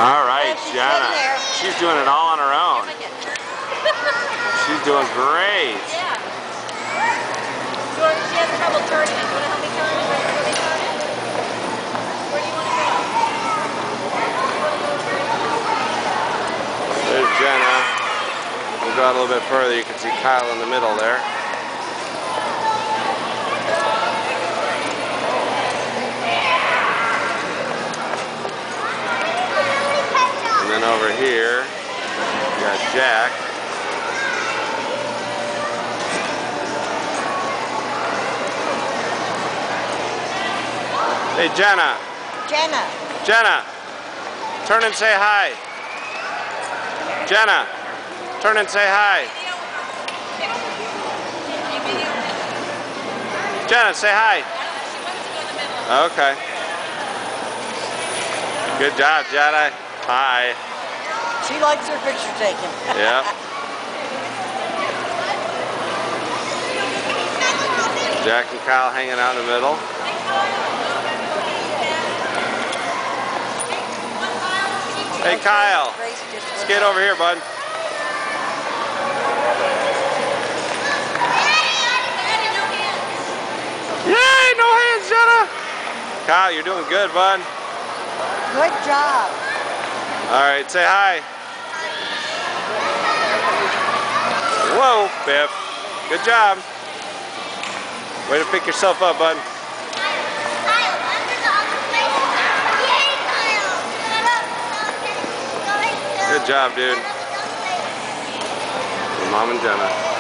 All right, Jenna. She's doing it all on her own. She's doing great. Yeah. She has trouble turning it. You want to help me turn it? Where they turn it? Where do you want to go? There's Jenna. We'll go out a little bit further. You can see Kyle in the middle there. And then over here, we got Jack. Hey, Jenna. Jenna. Jenna. Turn and say hi. Jenna. Turn and say hi. Jenna, say hi. Okay. Good job, Jenna. Hi. She likes her picture taken. Yeah. Jack and Kyle hanging out in the middle. Hey, Kyle. Let's get over here, bud. Yay, no hands, Jenna. Kyle, you're doing good, bud. Good job. All right, say hi. Whoa, Biff. Good job. Way to pick yourself up, bud. Good job, dude. Mom and Jenna.